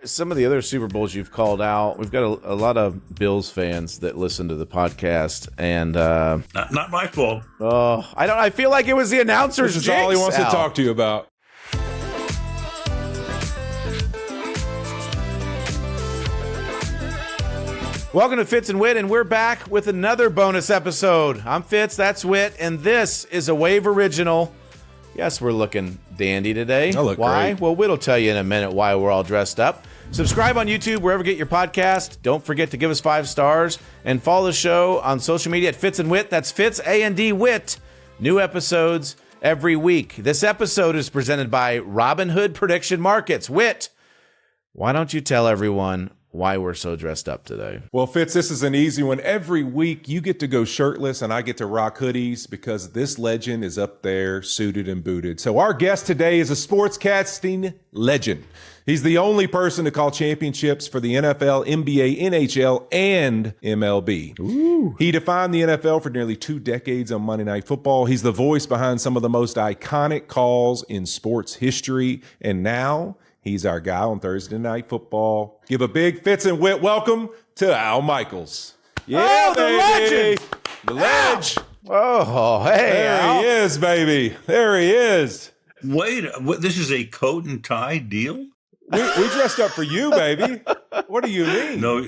some of the other Super Bowls you've called out, we've got a lot of Bills fans that listen to the podcast, and not my fault. Oh, I feel like it was the announcer's This is all he wants to talk to you about. Welcome to Fitz and Whit, and we're back with another bonus episode. I'm Fitz, that's Whit, and this is a Wave original. Yes, we're looking dandy today. I look why? great. Well, Whit'll tell you in a minute why we're all dressed up. Subscribe on YouTube, wherever you get your podcast. Don't forget to give us 5 stars, and follow the show on social media at Fitz and Whit. That's Fitz, A-N-D, Whit. New episodes every week. This episode is presented by Robinhood Prediction Markets. Whit, why don't you tell everyone why we're so dressed up today? Well, Fitz, this is an easy one. Every week you get to go shirtless and I get to rock hoodies because this legend is up there suited and booted. So our guest today is a sportscasting legend. He's the only person to call championships for the NFL, NBA, NHL, and MLB. Ooh. He defined the NFL for nearly 2 decades on Monday Night Football. He's the voice behind some of the most iconic calls in sports history. And now he's our guy on Thursday Night Football. Give a big Fitz and Whit welcome to Al Michaels. Yeah, the legend. The ledge. Oh, hey, There Al. he is, baby. There he is. Wait, this is a coat and tie deal? We dressed up for you, baby. What do you mean? No,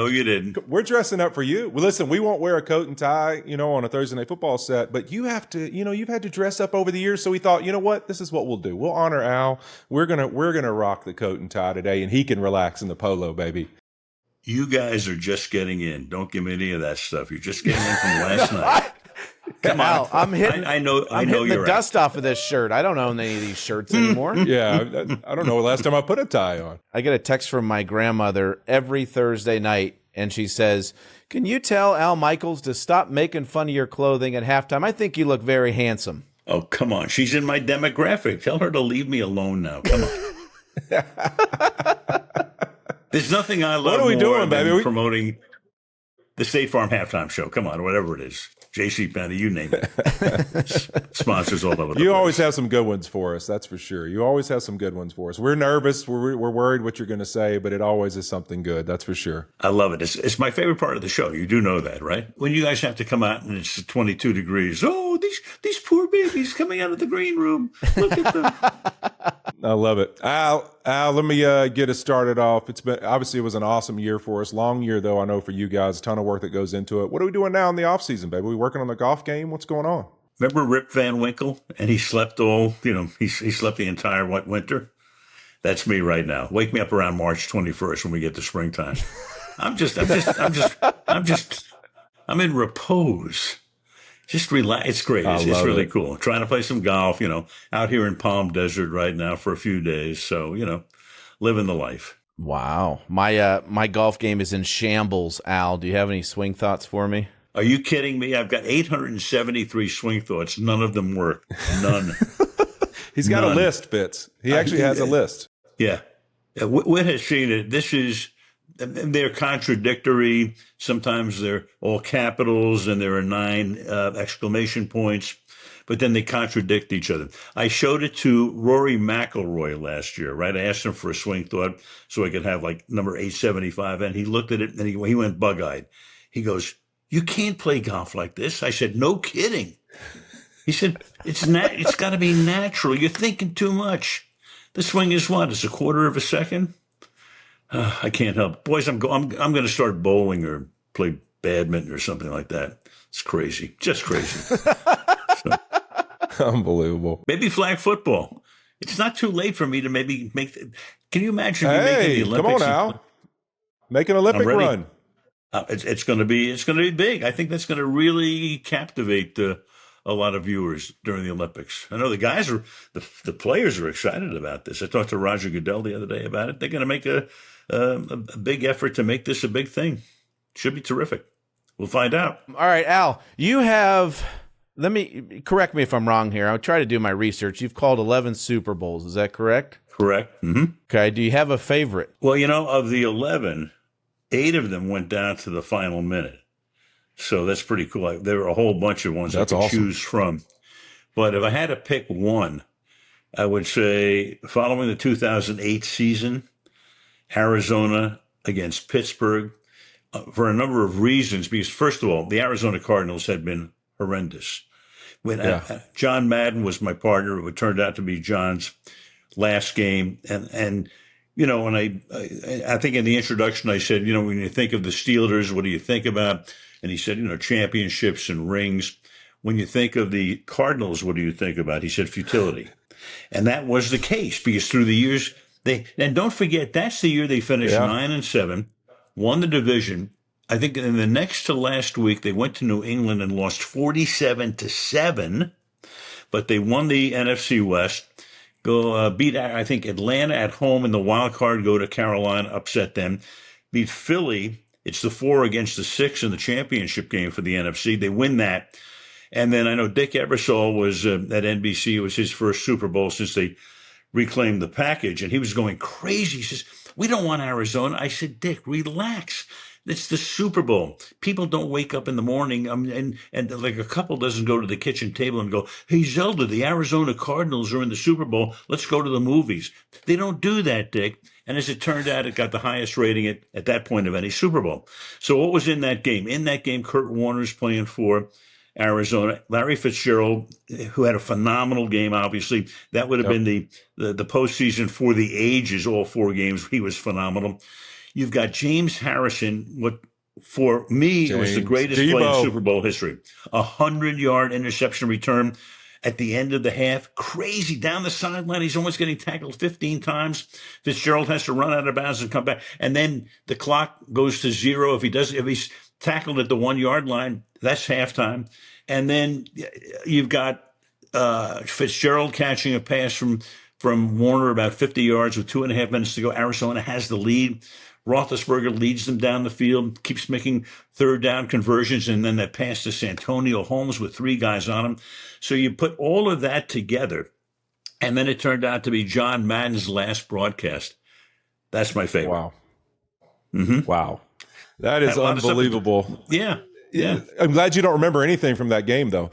you didn't. We're dressing up for you. Well, listen, we won't wear a coat and tie, on a Thursday Night Football set, but you have to, you've had to dress up over the years. So we thought, you know what? This is what we'll do. We'll honor Al. We're gonna rock the coat and tie today, and he can relax in the polo, baby. You guys are just getting in. Don't give me any of that stuff. You're just getting in from last night. Come on, Al, I'm hitting. I know hitting you're the dust off of this shirt. I don't own any of these shirts anymore. Yeah, I don't know the last time I put a tie on. I get a text from my grandmother every Thursday night, and she says, "Can you tell Al Michaels to stop making fun of your clothing at halftime? I think you look very handsome." Oh, come on. She's in my demographic. Tell her to leave me alone now. Come on. There's nothing I love What are we more doing, than baby? promoting the State Farm halftime show. Come on, whatever it is. J.C. Penney, you name it. Sponsors all over the place. You always have some good ones for us, that's for sure. You always have some good ones for us. We're nervous. We're worried what you're going to say, but it always is something good, that's for sure. I love it. It's my favorite part of the show. You do know that, right? When you guys have to come out and it's 22 degrees. Oh, these poor babies coming out of the green room. Look at them. I love it. Al, let me get us started off. Obviously, it was an awesome year for us. Long year, though, I know for you guys. A ton of work that goes into it. What are we doing now in the offseason, baby? We working on the golf game? What's going on? Remember Rip Van Winkle? And he slept he slept the entire winter. That's me right now. Wake me up around March 21st when we get to springtime. I'm in repose. Just relax. It's great. It's really cool. Trying to play some golf, out here in Palm Desert right now for a few days. So, living the life. Wow. My golf game is in shambles, Al. Do you have any swing thoughts for me? Are you kidding me? I've got 873 swing thoughts. None of them work. None. He's got a list, Fitz. He actually has a list. Yeah. Whit has seen it. They're contradictory. Sometimes they're all capitals and there are 9 exclamation points, but then they contradict each other. I showed it to Rory McIlroy last year, right? I asked him for a swing thought so I could have like number 875, and he looked at it and he went bug-eyed. He goes, "You can't play golf like this." I said, "No kidding." He said, it's got to be natural. You're thinking too much. The swing is what? It's a quarter of a second? I can't help. Boys, I'm going to start bowling or play badminton or something like that. It's crazy. Just crazy. Unbelievable. Maybe flag football. It's not too late for me to maybe make can you imagine me Hey, making the Olympics? come on, Al. Make an Olympic run. It's going to be big. I think that's going to really captivate a lot of viewers during the Olympics. I know the guys the players are excited about this. I talked to Roger Goodell the other day about it. They're going to make a big effort to make this a big thing. Should be terrific. We'll find out. All right, Al, let me correct me if I'm wrong here. I'll try to do my research. You've called 11 Super Bowls. Is that correct? Correct. Mm-hmm. Okay. Do you have a favorite? Well, of the 11, 8 of them went down to the final minute. So that's pretty cool. There were a whole bunch of ones I could choose from. But if I had to pick one, I would say following the 2008 season, Arizona against Pittsburgh for a number of reasons. Because, first of all, the Arizona Cardinals had been horrendous. When John Madden was my partner, it turned out to be John's last game. And you know, when I think in the introduction, I said, you know, when you think of the Steelers, what do you think about? And he said, you know, championships and rings. When you think of the Cardinals, what do you think about? He said futility. And that was the case because through the years, and don't forget, that's the year they finished 9-7, won the division. I think in the next to last week, they went to New England and lost 47-7, but they won the NFC West. Beat, I think, Atlanta at home in the wild card, go to Carolina, upset them. Beat Philly. It's the 4 against the 6 in the championship game for the NFC. They win that. And then I know Dick Ebersol was at NBC. It was his first Super Bowl since they reclaimed the package. And he was going crazy. He says, we don't want Arizona. I said, Dick, relax. It's the Super Bowl. People don't wake up in the morning and like a couple doesn't go to the kitchen table and go, hey, Zelda, the Arizona Cardinals are in the Super Bowl. Let's go to the movies. They don't do that, Dick. And as it turned out, it got the highest rating at that point of any Super Bowl. So what was in that game? In that game, Kurt Warner's playing for Arizona. Larry Fitzgerald, who had a phenomenal game, obviously. That would have been the postseason for the ages, all 4 games. He was phenomenal. You've got James Harrison, what for me was the greatest play in Super Bowl history. 100-yard interception return at the end of the half. Crazy down the sideline. He's almost getting tackled 15 times. Fitzgerald has to run out of bounds and come back. And then the clock goes to 0. If he's tackled at the 1-yard line, that's halftime. And then you've got Fitzgerald catching a pass from Warner about 50 yards with 2.5 minutes to go. Arizona has the lead. Roethlisberger leads them down the field, keeps making third down conversions, and then that pass to Santonio Holmes with 3 guys on him. So you put all of that together, and then it turned out to be John Madden's last broadcast. That's my favorite. Wow. Mm-hmm. Wow. That is unbelievable. Yeah. I'm glad you don't remember anything from that game, though.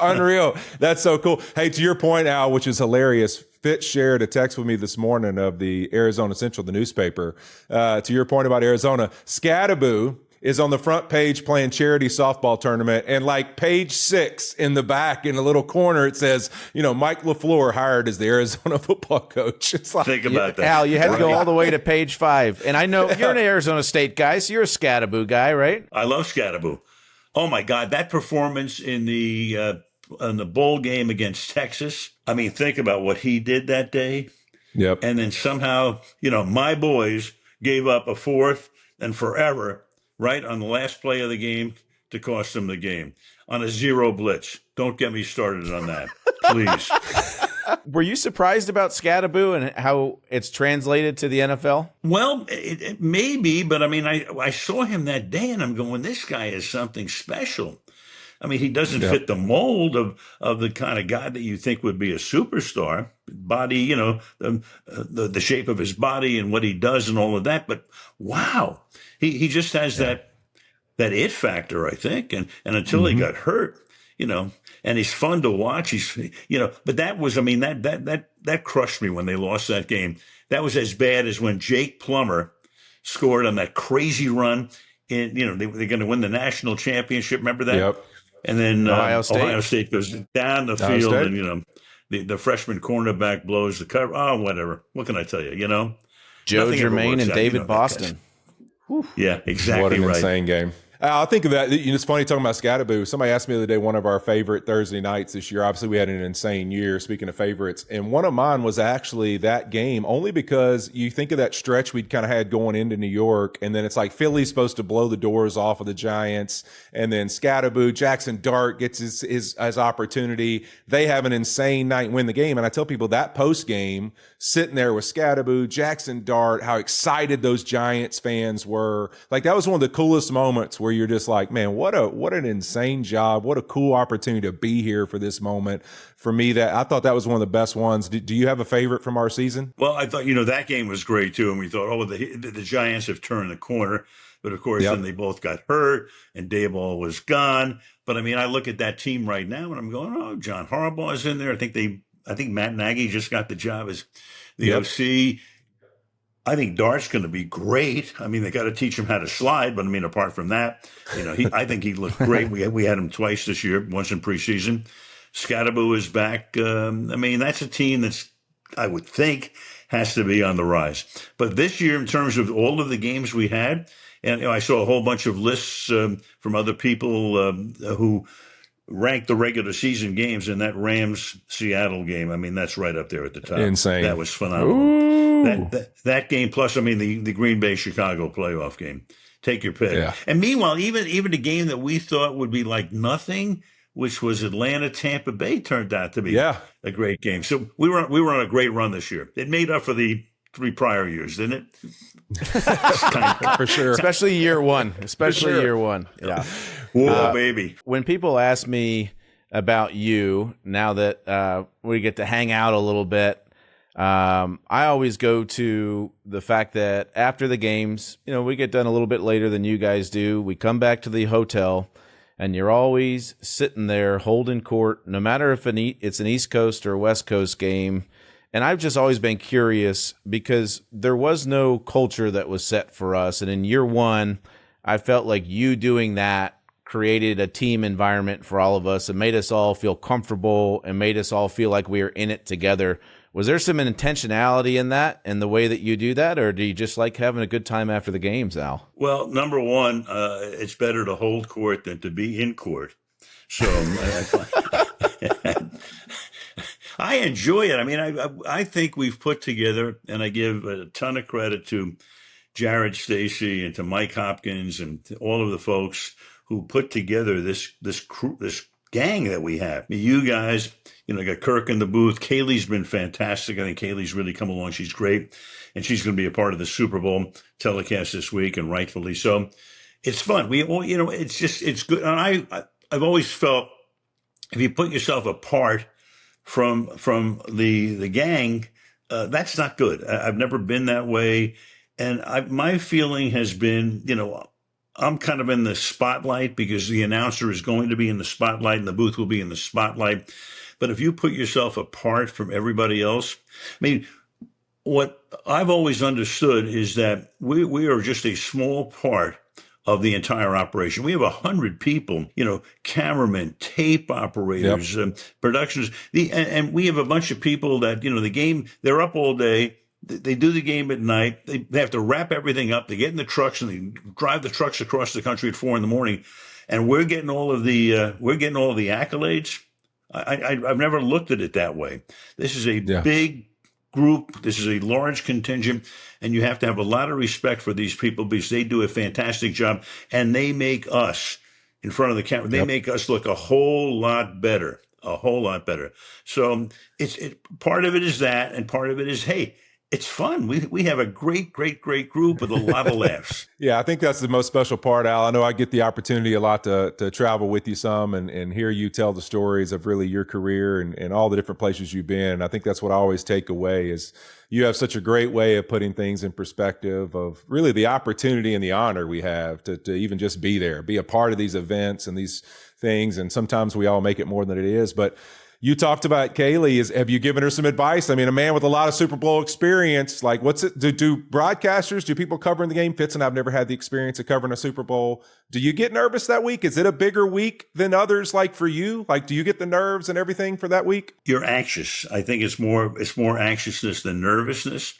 Unreal. That's so cool. Hey, to your point, Al, which is hilarious, Fitz shared a text with me this morning of the Arizona Central, the newspaper. To your point about Arizona, Scadaboo is on the front page playing charity softball tournament, and like page 6 in the back in the little corner, it says, you know, Mike LaFleur hired as the Arizona football coach. It's like, think about that. Al, you had to go all the way to page 5. And I know you're an Arizona State guy, so you're a Scadaboo guy, right? I love Scadaboo. Oh my God, that performance in the bowl game against Texas. I mean, think about what he did that day. Yep. And then somehow, you know, my boys gave up a 4th and forever right on the last play of the game to cost them the game on a 0 blitz. Don't get me started on that, please. Were you surprised about Scadaboo and how it's translated to the NFL? Well, it may be, but I mean, I saw him that day and I'm going, this guy is something special. I mean, he doesn't fit the mold of the kind of guy that you think would be a superstar. Body, you know, the shape of his body and what he does and all of that. But wow, he just has that it factor, I think. And until he got hurt, you know, and he's fun to watch. He's, you know, but that was, I mean, that crushed me when they lost that game. That was as bad as when Jake Plummer scored on that crazy run. In, you know, they're going to win the national championship. Remember that? Yep. And then Ohio State goes down the field, and you know the freshman cornerback blows the cover. Oh, whatever. What can I tell you? You know, Joe Germain and David Boston. Yeah, exactly. What an right. insane game. I think of that. You know, it's funny talking about Scadaboo. Somebody asked me the other day, one of our favorite Thursday nights this year. Obviously, we had an insane year, speaking of favorites. And one of mine was actually that game, only because you think of that stretch we'd kind of had going into New York. And then it's like Philly's supposed to blow the doors off of the Giants. And then Scadaboo, Jackson Dart gets his opportunity. They have an insane night and win the game. And I tell people that post game, sitting there with Scadaboo, Jackson Dart, how excited those Giants fans were. Like, that was one of the coolest moments where you're just like, man, what an insane job. What a cool opportunity to be here for this moment. For me, I thought that was one of the best ones. Do you have a favorite from our season? Well, I thought, you know, that game was great too. And we thought, oh, the Giants have turned the corner. But of course, then they both got hurt and Daboll was gone. But I mean, I look at that team right now and I'm going, oh, John Harbaugh is in there. I think Matt Nagy just got the job as the OC. I think Dart's going to be great. I mean, they got to teach him how to slide, but I mean, apart from that, I think he looked great. We had him twice this year, once in preseason. Scatterbo is back. I mean, that's a team that's, I would think, has to be on the rise. But this year, in terms of all of the games we had, and I saw a whole bunch of lists from other people who ranked the regular season games, and that Rams-Seattle game, I mean, that's right up there at the top. Insane. That was phenomenal. That game, plus, I mean, the Green Bay-Chicago playoff game. Take your pick. Yeah. And meanwhile, even the game that we thought would be like nothing, which was Atlanta-Tampa Bay, turned out to be a great game. So we were on a great run this year. It made up for the 3 prior years, didn't it? For sure. Especially year one. Year one. Yeah. Whoa, baby. When people ask me about you, now that we get to hang out a little bit, I always go to the fact that after the games, we get done a little bit later than you guys do. We come back to the hotel, and you're always sitting there holding court, no matter if it's an East Coast or West Coast game. And I've just always been curious because there was no culture that was set for us. And in year one, I felt like you doing that created a team environment for all of us and made us all feel comfortable and made us all feel like we were in it together. Was there some intentionality in that and the way that you do that, or do you just like having a good time after the games, Al? Well, number one, it's better to hold court than to be in court. So I enjoy it. I mean, I think we've put together, and I give a ton of credit to Jared Stacey and to Mike Hopkins and to all of the folks who put together this gang that we have. You guys, got Kirk in the booth. Kaylee's been fantastic. I think Kaylee's really come along. She's great. And she's going to be a part of the Super Bowl telecast this week, and rightfully so. It's fun. It's good. And I've always felt if you put yourself apart from the gang, that's not good. I've never been that way. And my feeling has been, I'm kind of in the spotlight because the announcer is going to be in the spotlight and the booth will be in the spotlight. But if you put yourself apart from everybody else, I mean, what I've always understood is that we are just a small part of the entire operation. We have 100 people, cameramen, tape operators, productions, and we have a bunch of people that, the game, they're up all day. They do the game at night. They have to wrap everything up. They get in the trucks and they drive the trucks across the country at 4 a.m. And we're getting all of the accolades. I've never looked at it that way. This is a big group. This is a large contingent, and you have to have a lot of respect for these people because they do a fantastic job, and they make us in front of the camera. They make us look a whole lot better. So part of it is that, and part of it is, hey, it's fun. We have a great group with a lot of laughs. Yeah, I think that's the most special part, Al. I know I get the opportunity a lot to travel with you some and hear you tell the stories of really your career and all the different places you've been. And I think that's what I always take away is you have such a great way of putting things in perspective of really the opportunity and the honor we have to even just be there, be a part of these events and these things. And sometimes we all make it more than it is. But you talked about Kaylee. Have you given her some advice? I mean, a man with a lot of Super Bowl experience, like what's it? Do broadcasters, do people covering the game? Fitz and I've never had the experience of covering a Super Bowl. Do you get nervous that week? Is it a bigger week than others like for you? Like, do you get the nerves and everything for that week? You're anxious. I think it's more anxiousness than nervousness.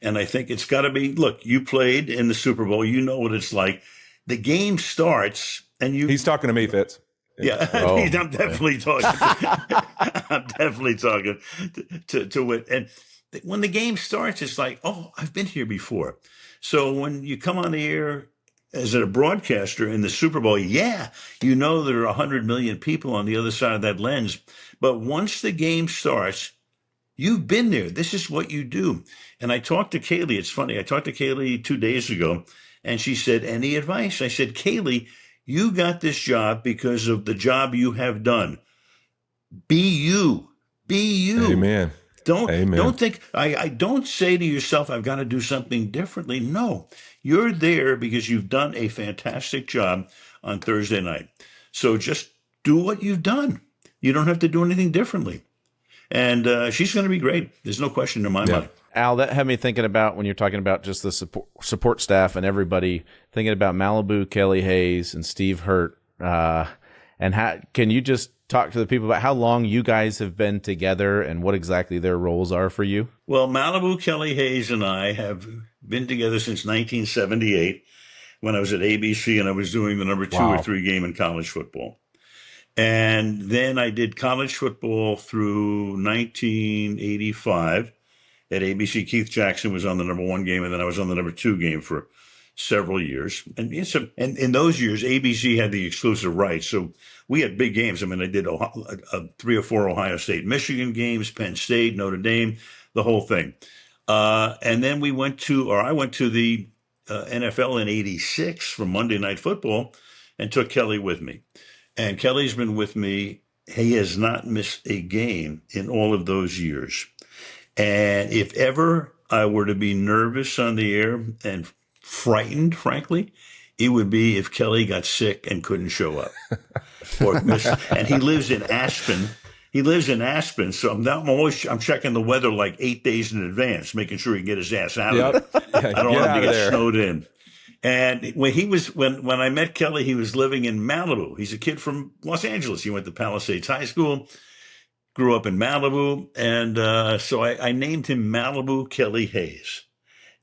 And I think it's got to be, look, you played in the Super Bowl. You know what it's like. The game starts and you. He's talking to me, Fitz. Yeah, I'm definitely talking. I'm definitely talking to it. And when the game starts, it's like, oh, I've been here before. So when you come on the air as a broadcaster in the Super Bowl, there are 100 million people on the other side of that lens. But once the game starts, you've been there. This is what you do. And I talked to Kaylee. It's funny. I talked to Kaylee 2 days ago, and she said, any advice? I said, Kaylee, you got this job because of the job you have done. Be you. Be you. Amen. Don't think, I don't say to yourself, I've got to do something differently. No, you're there because you've done a fantastic job on Thursday night. So just do what you've done. You don't have to do anything differently. And she's going to be great. There's no question in my mind. Al, that had me thinking about when you're talking about just the support staff and everybody, thinking about Malibu, Kelly Hayes, and Steve Hurt. And can you just talk to the people about how long you guys have been together and what exactly their roles are for you? Well, Malibu, Kelly Hayes, and I have been together since 1978 when I was at ABC and I was doing the number 2 or 3 game in college football. And then I did college football through 1985 at ABC. Keith Jackson was on the number 1 game, and then I was on the number 2 game for several years. And in those years, ABC had the exclusive rights. So we had big games. I mean, I did 3 or 4 Ohio State, Michigan games, Penn State, Notre Dame, the whole thing. And then I went to the NFL in 86 for Monday Night Football and took Kelly with me. And Kelly's been with me. He has not missed a game in all of those years. And if ever I were to be nervous on the air and frightened, frankly, it would be if Kelly got sick and couldn't show up. And he lives in Aspen. So I'm checking the weather like 8 days in advance, making sure he can get his ass out of there. I don't want him to get snowed in. And when I met Kelly, he was living in Malibu. He's a kid from Los Angeles. He went to Palisades High School, grew up in Malibu, and so I named him Malibu Kelly Hayes.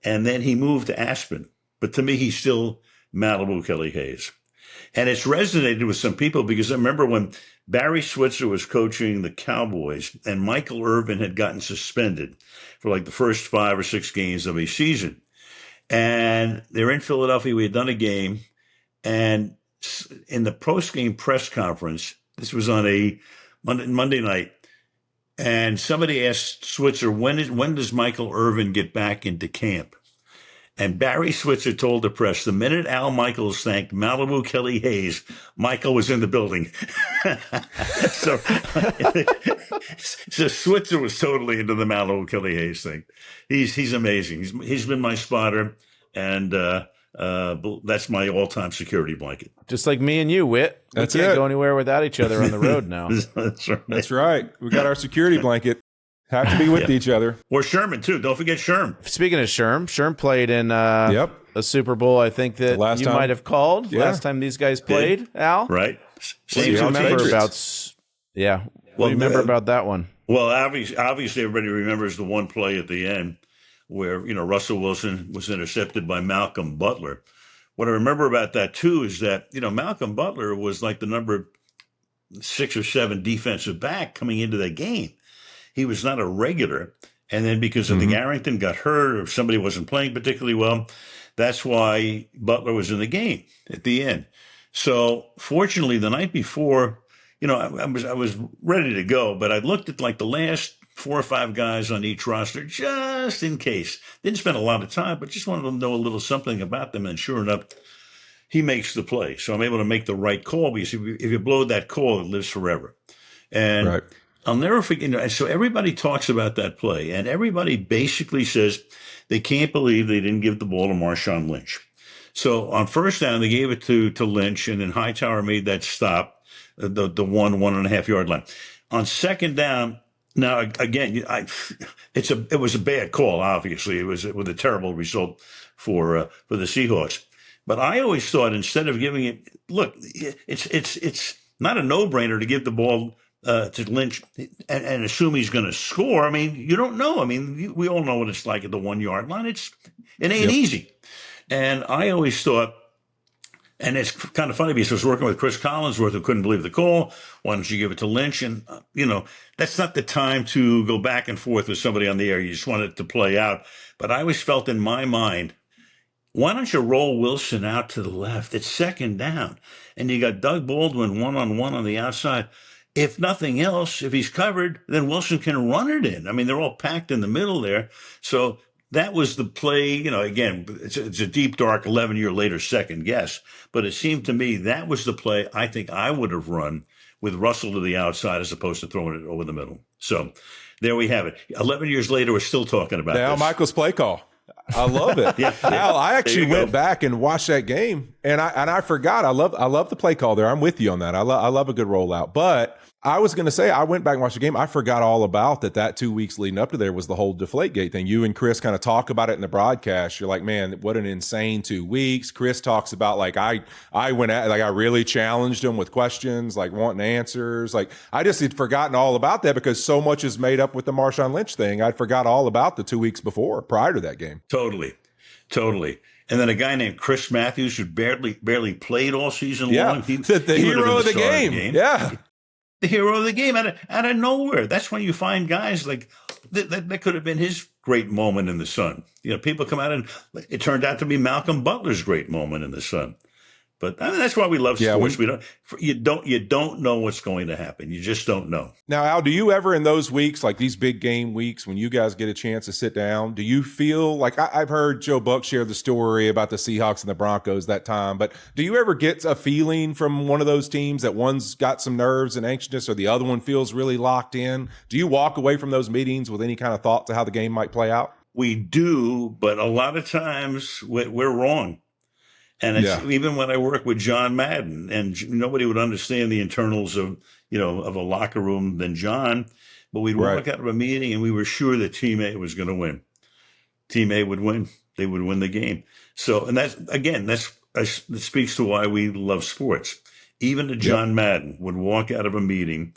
And then he moved to Aspen. But to me, he's still Malibu Kelly Hayes. And it's resonated with some people because I remember when Barry Switzer was coaching the Cowboys and Michael Irvin had gotten suspended for like the first 5 or 6 games of a season. And they're in Philadelphia. We had done a game. And in the post-game press conference, this was on a Monday night, and somebody asked Switzer, when does Michael Irvin get back into camp? And Barry Switzer told the press, the minute Al Michaels thanked Malibu Kelly Hayes, Michael was in the building. so Switzer was totally into the Malibu Kelly Hayes thing. He's amazing. He's been my spotter, and that's my all-time security blanket. Just like me and you, Whit. We can't go anywhere without each other on the road now. That's right. That's right. We got our security blanket. Have to be with each other. Or Sherman, too. Don't forget Sherm. Speaking of Sherm played in a Super Bowl, I think, that you might have called last time these guys played, Al. Right. What do you remember about? Yeah. What do you remember about that one? Well, obviously, everybody remembers the one play at the end where, Russell Wilson was intercepted by Malcom Butler. What I remember about that, too, is that, Malcom Butler was like the number 6 or 7 defensive back coming into that game. He was not a regular. And then because I think Arrington got hurt or somebody wasn't playing particularly well, that's why Butler was in the game at the end. So fortunately, the night before, I was ready to go, but I looked at like the last 4 or 5 guys on each roster just in case. Didn't spend a lot of time, but just wanted to know a little something about them. And sure enough, he makes the play. So I'm able to make the right call because if you blow that call, it lives forever. And I'll never forget. So everybody talks about that play, and everybody basically says they can't believe they didn't give the ball to Marshawn Lynch. So on first down, they gave it to Lynch, and then Hightower made that stop, the 1.5 yard line. On second down, now again, it was a bad call. Obviously, it was with a terrible result for the Seahawks. But I always thought instead of giving it, look, it's not a no-brainer to give the ball to Lynch and assume he's going to score. I mean, you don't know. I mean, we all know what it's like at the 1 yard line. It ain't easy. And I always thought, and it's kind of funny because I was working with Chris Collinsworth, who couldn't believe the call. Why don't you give it to Lynch? And, that's not the time to go back and forth with somebody on the air. You just want it to play out. But I always felt in my mind, why don't you roll Wilson out to the left? It's second down. And you got Doug Baldwin one-on-one on the outside. If nothing else, if he's covered, then Wilson can run it in. I mean, they're all packed in the middle there. So that was the play. Again, it's a deep, dark 11-year later second guess. But it seemed to me that was the play I think I would have run with Russell to the outside as opposed to throwing it over the middle. So there we have it. 11 years later, we're still talking about Al this. Michael's play call. I love it. Al, I actually went back and watched that game. And I forgot. I love the play call there. I'm with you on that. I love a good rollout. But I was going to say, I went back and watched the game. I forgot all about that 2 weeks leading up to there was the whole Deflate-Gate thing. You and Chris kind of talk about it in the broadcast. You're like, man, what an insane 2 weeks. Chris talks about like, I really challenged him with questions, like wanting answers. Like I just had forgotten all about that because so much is made up with the Marshawn Lynch thing. I'd forgot all about the 2 weeks before, prior to that game. Totally. And then a guy named Chris Matthews who barely played all season long. He hero of the game. Yeah. The hero of the game out of nowhere. That's when you find guys like that could have been his great moment in the sun. People come out and it turned out to be Malcom Butler's great moment in the sun. But I mean, that's why we love sports. You don't know what's going to happen. You just don't know. Now, Al, do you ever in those weeks, like these big game weeks, when you guys get a chance to sit down, do you feel like I've heard Joe Buck share the story about the Seahawks and the Broncos that time, but do you ever get a feeling from one of those teams that one's got some nerves and anxiousness or the other one feels really locked in? Do you walk away from those meetings with any kind of thought to how the game might play out? We do, but a lot of times we're wrong. And it's even when I work with John Madden, and nobody would understand the internals of a locker room than John, but we'd walk out of a meeting and we were sure that Team A was going to win. Team A would win. They would win the game. So, and that speaks to why we love sports. Even a John Madden would walk out of a meeting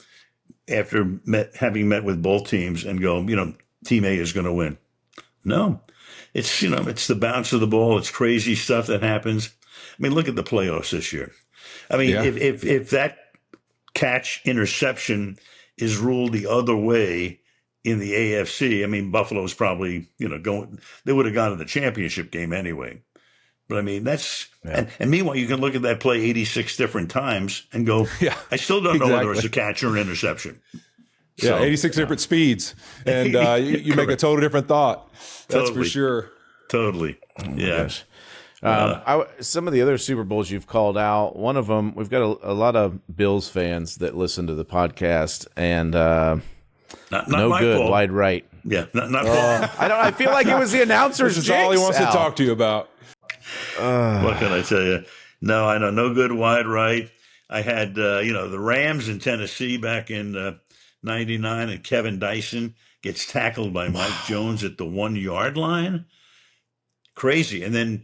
after having met with both teams and go, Team A is going to win. No. It's, it's the bounce of the ball. It's crazy stuff that happens. I mean, look at the playoffs this year. I mean, if that catch interception is ruled the other way in the AFC, I mean, Buffalo's probably, they would have gone to the championship game anyway. But I mean, that's, and meanwhile, you can look at that play 86 different times and go, I still don't know whether it's a catch or an interception. So, 86 different speeds. And you make a total different thought. That's for sure. Totally. Yeah. Some of the other Super Bowls you've called out, one of them, we've got a lot of Bills fans that listen to the podcast, and not no good, fault. wide right. Yeah, not fault. I feel like it was the announcer's This is all he wants to talk to you about. What can I tell you? No, I know, no good, wide right. I had, the Rams in Tennessee back in 99, and Kevin Dyson gets tackled by Mike Jones at the 1 yard line. Crazy. And then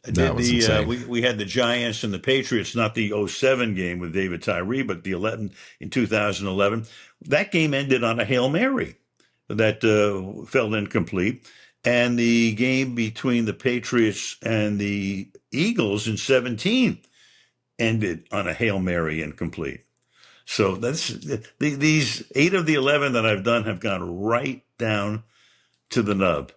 we had the Giants and the Patriots, not the 07 game with David Tyree, but the 11 in 2011. That game ended on a Hail Mary that fell incomplete. And the game between the Patriots and the Eagles in 17 ended on a Hail Mary incomplete. So that's these 8 of the 11 that I've done have gone right down to the nub.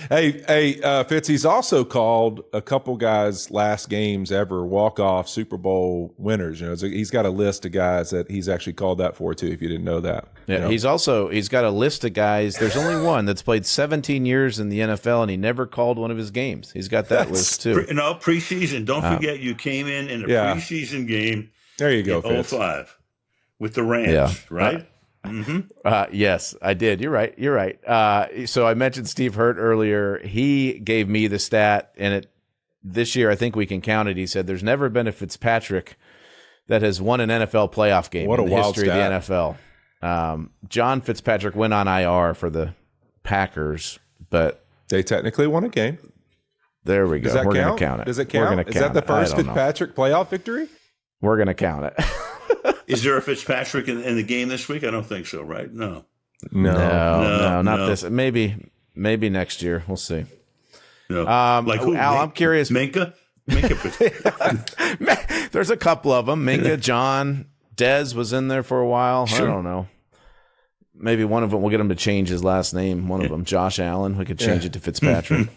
Hey, Fitz, he's also called a couple guys' last games ever walk-off Super Bowl winners. He's got a list of guys that he's actually called that for, too, if you didn't know that. Yeah, he's got a list of guys. There's only one that's played 17 years in the NFL, and he never called one of his games. He's got that list, too. Preseason. Don't forget, you came in a preseason game. There you go, Fitz. 05 with the Rams, right? Yes, I did. You're right. So I mentioned Steve Hurt earlier. He gave me the stat, and this year I think we can count it. He said there's never been a Fitzpatrick that has won an NFL playoff game in the history of the NFL. John Fitzpatrick went on IR for the Packers, but they technically won a game. There we go. We're going to count it. Does it count? Is that the first Fitzpatrick playoff victory? We're going to count it. Is there a Fitzpatrick in the game this week? I don't think so, right? No, not this. Maybe next year. We'll see. No. Like who? Al, I'm curious. Minka. There's a couple of them. Minka, John, Dez was in there for a while. Sure. I don't know. Maybe one of them, we'll get him to change his last name. One of them, Josh Allen. We could change it to Fitzpatrick.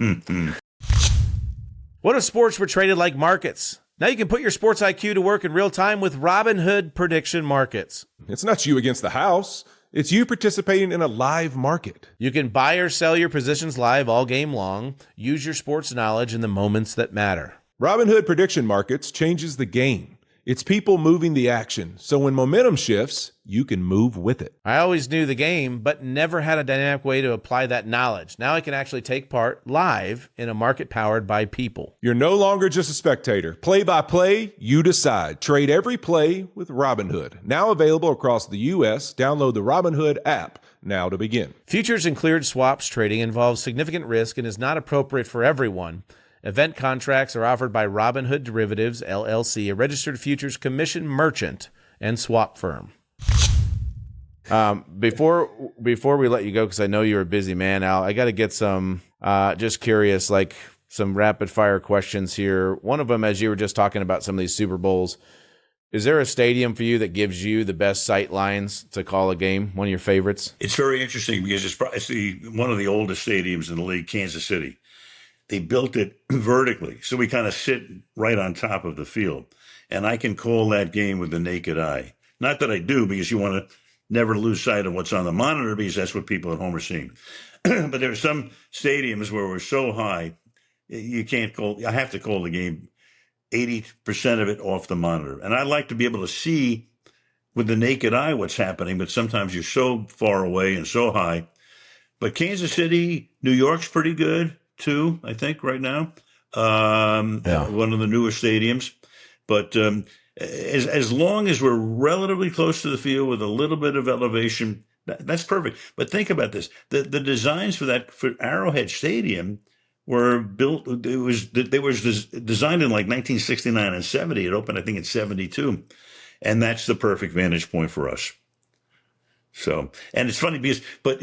What if sports were traded like markets? Now you can put your sports IQ to work in real time with Robinhood prediction markets. It's not you against the house. It's you participating in a live market. You can buy or sell your positions live all game long. Use your sports knowledge in the moments that matter. Robinhood prediction markets changes the game. It's people moving the action. So when momentum shifts, you can move with it. I always knew the game, but never had a dynamic way to apply that knowledge. Now I can actually take part live in a market powered by people. You're no longer just a spectator. Play by play, you decide. Trade every play with Robinhood. Now available across the U.S. Download the Robinhood app now to begin. Futures and cleared swaps trading involves significant risk and is not appropriate for everyone. Event contracts are offered by Robinhood Derivatives, LLC, a registered futures commission merchant and swap firm. Before we let you go, because I know you're a busy man, Al, I got to get some, just curious, like some rapid fire questions here. One of them, as you were just talking about some of these Super Bowls, is there a stadium for you that gives you the best sight lines to call a game? One of your favorites? It's very interesting because it's one of the oldest stadiums in the league, Kansas City. They built it vertically, so we kind of sit right on top of the field. And I can call that game with the naked eye. Not that I do, because you want to never lose sight of what's on the monitor, because that's what people at home are seeing. But there are some stadiums where we're so high, you can't call. I have to call the game 80% of it off the monitor. And I like to be able to see with the naked eye what's happening, but sometimes you're so far away and so high. But Kansas City, New York's pretty good too, I think, right now. One of the newest stadiums. But as long as we're relatively close to the field with a little bit of elevation, that's perfect. But think about this. The designs for Arrowhead Stadium were built, they was designed in like 1969 and 70. It opened, I think, in 72. And that's the perfect vantage point for us. So, and it's funny because, but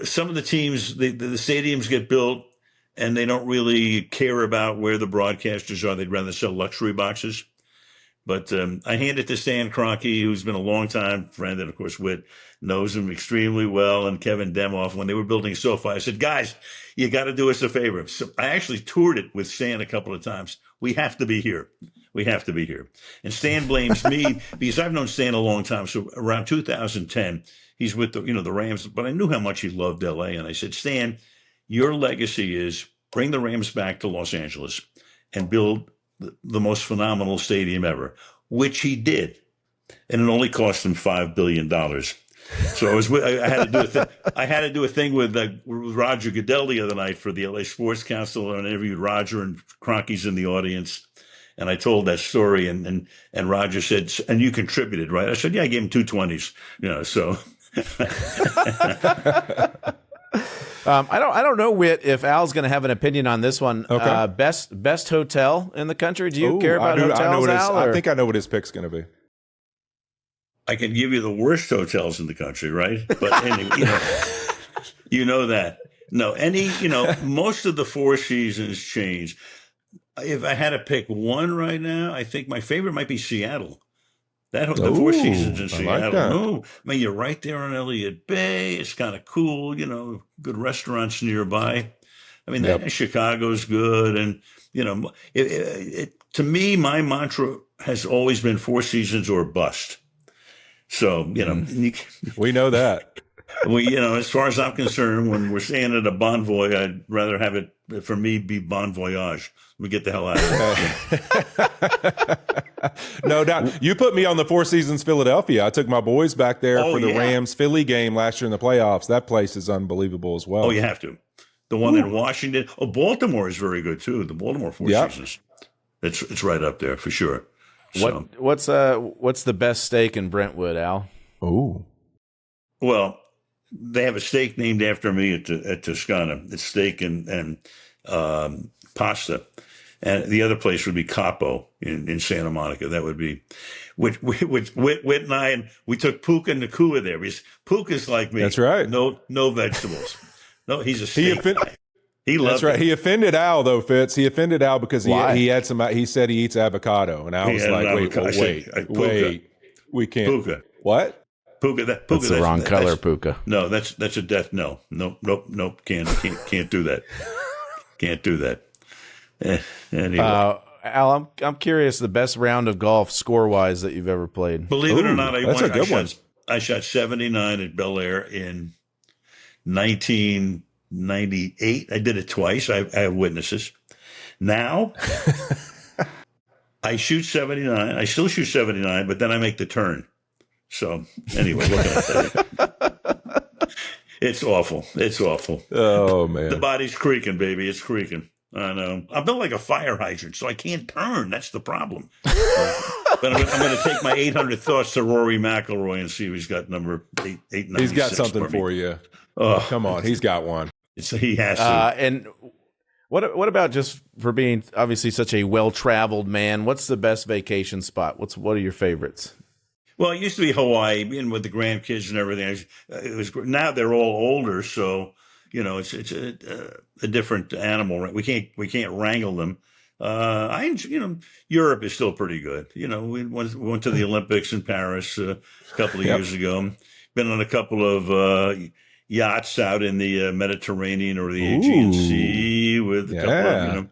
some of the teams, the stadiums get built and they don't really care about where the broadcasters are. They'd rather sell luxury boxes. But I hand it to Stan Kroenke, who's been a longtime friend, and of course Whit knows him extremely well, and Kevin Demoff. When they were building SoFi, I said, guys, you got to do us a favor. So I actually toured it with Stan a couple of times. We have to be here. We have to be here. And Stan blames me because I've known Stan a long time. So around 2010, he's with the Rams, but I knew how much he loved LA. And I said, Stan, your legacy is bring the Rams back to Los Angeles and build the most phenomenal stadium ever, which he did. And it only cost him $5 billion. So I had to do a thing with Roger Goodell the other night for the LA Sports Council, and I interviewed Roger, and Kroenke's in the audience. And I told that story, and Roger said, and you contributed, right? I said, yeah, I gave him 220s, so. I don't know, Whit, if Al's going to have an opinion on this one. Okay. Best hotel in the country. Do you care about hotels, Al? I think I know what his pick's going to be. I can give you the worst hotels in the country, right? But anyway, you know that. No, most of the Four Seasons change. If I had to pick one right now, I think my favorite might be Seattle. The Four Seasons in Seattle. Like I mean, you're right there on Elliott Bay. It's kind of cool, good restaurants nearby. I mean, Chicago's good. And, to me, my mantra has always been Four Seasons or bust. So, we know that. As far as I'm concerned, when we're staying at a Bon Voyage, I'd rather have it, for me, be Bon Voyage. We get the hell out of there. No doubt. You put me on the Four Seasons Philadelphia. I took my boys back there for the Rams-Philly game last year in the playoffs. That place is unbelievable as well. Oh, you have to. The one in Washington. Oh, Baltimore is very good, too. The Baltimore Four Seasons. It's right up there for sure. So. What's the best steak in Brentwood, Al? Oh. Well, they have a steak named after me at Toscana. It's steak and pasta. And the other place would be Capo in Santa Monica. That would be, which Whit and I, and we took Puka Nakua there because Puka's like me. That's right. No vegetables. No, he's a steak guy. He loved That's right. it. He offended Al though, Fitz. He offended Al because he had some. He said he eats avocado, and Al was like, "Wait, we can't." Puka. What? Puka. That's the wrong color, Puka. No, that's a death. No. Nope. Can't do that. Can't do that. Anyway. Al, I'm curious the best round of golf score wise that you've ever played. Believe it or not, that's a good one. I shot 79 at Bel Air in 1998. I did it twice. I have witnesses. Now, I shoot 79. I still shoot 79, but then I make the turn. So anyway, what can I tell you? It's awful. It's awful. Oh, man. The body's creaking, baby. It's creaking. I know. I'm built like a fire hydrant, so I can't turn. That's the problem. But I'm going to take my 800 thoughts to Rory McIlroy and see if he's got number 896. He's got something for you. Oh, come on. He's got one. He has to. And what about just for being obviously such a well-traveled man? What's the best vacation spot? What are your favorites? Well, it used to be Hawaii, and with the grandkids and everything. It was now they're all older, so it's a different animal. We can't wrangle them. Europe is still pretty good. We went to the Olympics in Paris a couple of years ago. Been on a couple of yachts out in the Mediterranean or the Aegean Sea with a couple of,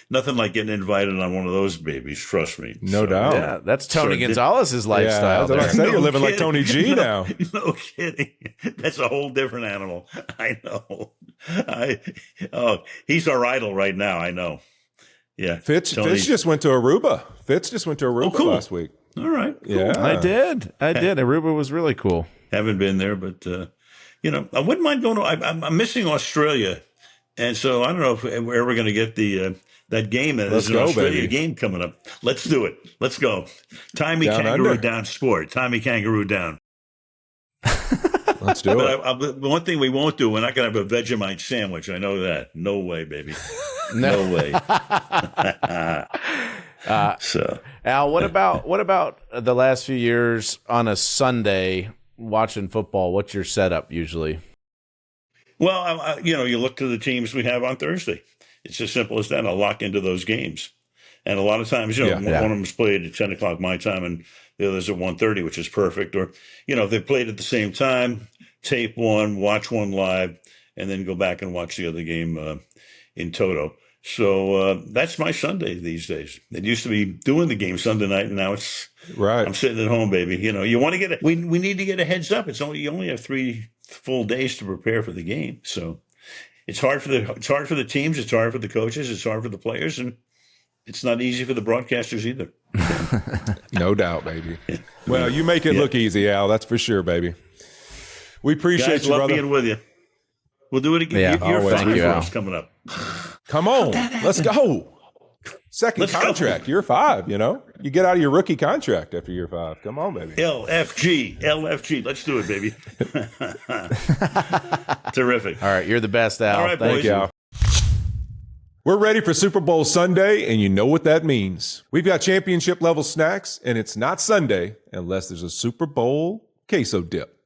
nothing like getting invited on one of those babies. Trust me. No doubt. Yeah, that's Tony Gonzalez's lifestyle. Yeah, I say you're living like Tony G now. No kidding. That's a whole different animal. I know. He's our idol right now. I know. Yeah. Fitz just went to Aruba. Cool. Last week. All right. Cool. Yeah, I did. Aruba was really cool. Haven't been there, but I wouldn't mind going to. I'm missing Australia, and so I don't know if we're ever going to get that game. There's an Australia game coming up. Let's do it. Let's go. Timey Kangaroo down sport. Timey Kangaroo down. Let's do it. But one thing we won't do, we're not going to have a Vegemite sandwich. I know that. No way, baby. No way. So, Al, what about the last few years on a Sunday watching football? What's your setup usually? Well, you look to the teams we have on Thursday. It's as simple as that. I'll lock into those games. And a lot of times, one of them is played at 10 o'clock my time and the other's at 1:30, which is perfect. Or, if they played at the same time, tape one, watch one live, and then go back and watch the other game in toto. So that's my Sunday these days. It used to be doing the game Sunday night, and now it's right. I'm sitting at home, baby. You want to get we need to get a heads up. You only have 3 full days to prepare for the game, so it's hard for the teams, it's hard for the coaches, it's hard for the players, and it's not easy for the broadcasters either. No doubt, baby. Well, you make it look easy, Al. That's for sure, baby. We appreciate Guys, you, love brother. being with you. We'll do it again. Yeah, You're always. 5 Thank you, for Al. us coming up. Come on. Let's go. Second contract. Year 5, You get out of your rookie contract after year 5. Come on, baby. LFG. Let's do it, baby. Terrific. All right, you're the best, Al. All right, Thank boys. you. Al. We're ready for Super Bowl Sunday, and you know what that means. We've got championship level snacks, and it's not Sunday unless there's a Super Bowl queso dip.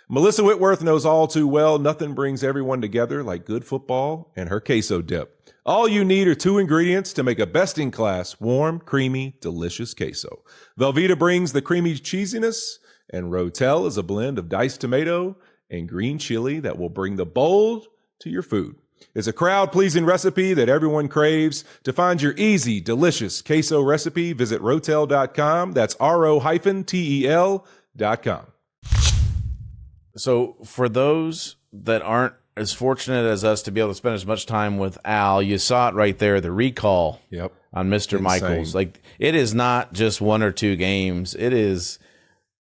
Melissa Whitworth knows all too well nothing brings everyone together like good football and her queso dip. All you need are 2 ingredients to make a best-in-class, warm, creamy, delicious queso. Velveeta brings the creamy cheesiness, and Rotel is a blend of diced tomato and green chili that will bring the bold to your food. It's a crowd-pleasing recipe that everyone craves. To find your easy, delicious queso recipe, visit rotel.com. That's RO-TEL.com. So for those that aren't as fortunate as us to be able to spend as much time with Al, you saw it right there, the recall on Mr. Michaels. Like, it is not just 1 or 2 games. It is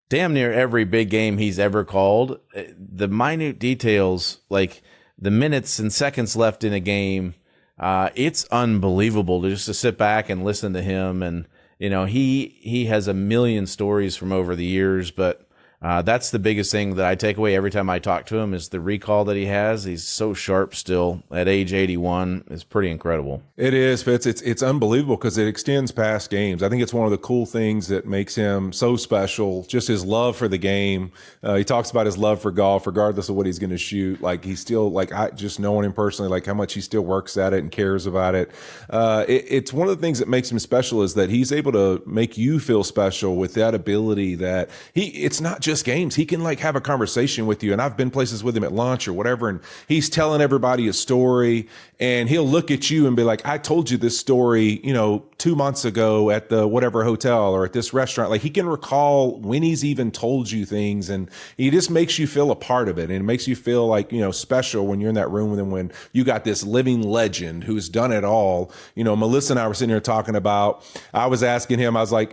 damn near every big game he's ever called. The minute details, like the minutes and seconds left in a game, it's unbelievable to sit back and listen to him. And, he has a million stories from over the years, but that's the biggest thing that I take away every time I talk to him is the recall that he has. He's so sharp still at age 81. It's pretty incredible. It is, Fitz. It's unbelievable because it extends past games. I think it's one of the cool things that makes him so special, just his love for the game. He talks about his love for golf, regardless of what he's going to shoot. Like, he's still, I just knowing him personally, like how much he still works at it and cares about it. It's one of the things that makes him special is that he's able to make you feel special with that ability that it's not just games. He can like have a conversation with you. And I've been places with him at lunch or whatever, and he's telling everybody a story, and he'll look at you and be like, I told you this story, 2 months ago at the whatever hotel or at this restaurant. Like, he can recall when he's even told you things, and he just makes you feel a part of it. And it makes you feel like, special when you're in that room with him, when you got this living legend who's done it all. Melissa and I were sitting here talking about, I was asking him, I was like,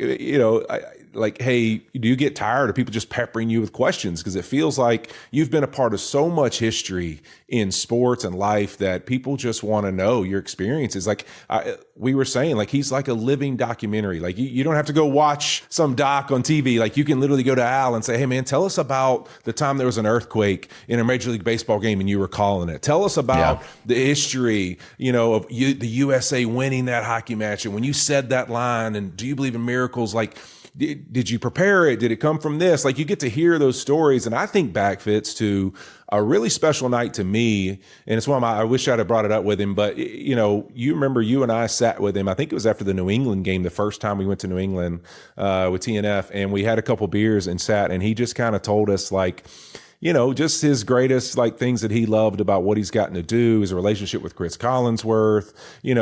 hey, do you get tired of people just peppering you with questions? Because it feels like you've been a part of so much history in sports and life that people just want to know your experiences. Like we were saying, like, he's like a living documentary. Like you don't have to go watch some doc on TV. Like, you can literally go to Al and say, hey man, tell us about the time there was an earthquake in a Major League Baseball game and you were calling it. Tell us about the history, of the USA winning that hockey match. And when you said that line, and do you believe in miracles? Like, did you prepare it? Did it come from this? Like, you get to hear those stories. And I think back, Fitz, to a really special night to me. And it's one I wish I'd have brought it up with him. But, you remember you and I sat with him. I think it was after the New England game, the first time we went to New England with TNF. And we had a couple beers and sat. And he just kind of told us, like, just his greatest things that he loved about what he's gotten to do, his relationship with Chris Collinsworth,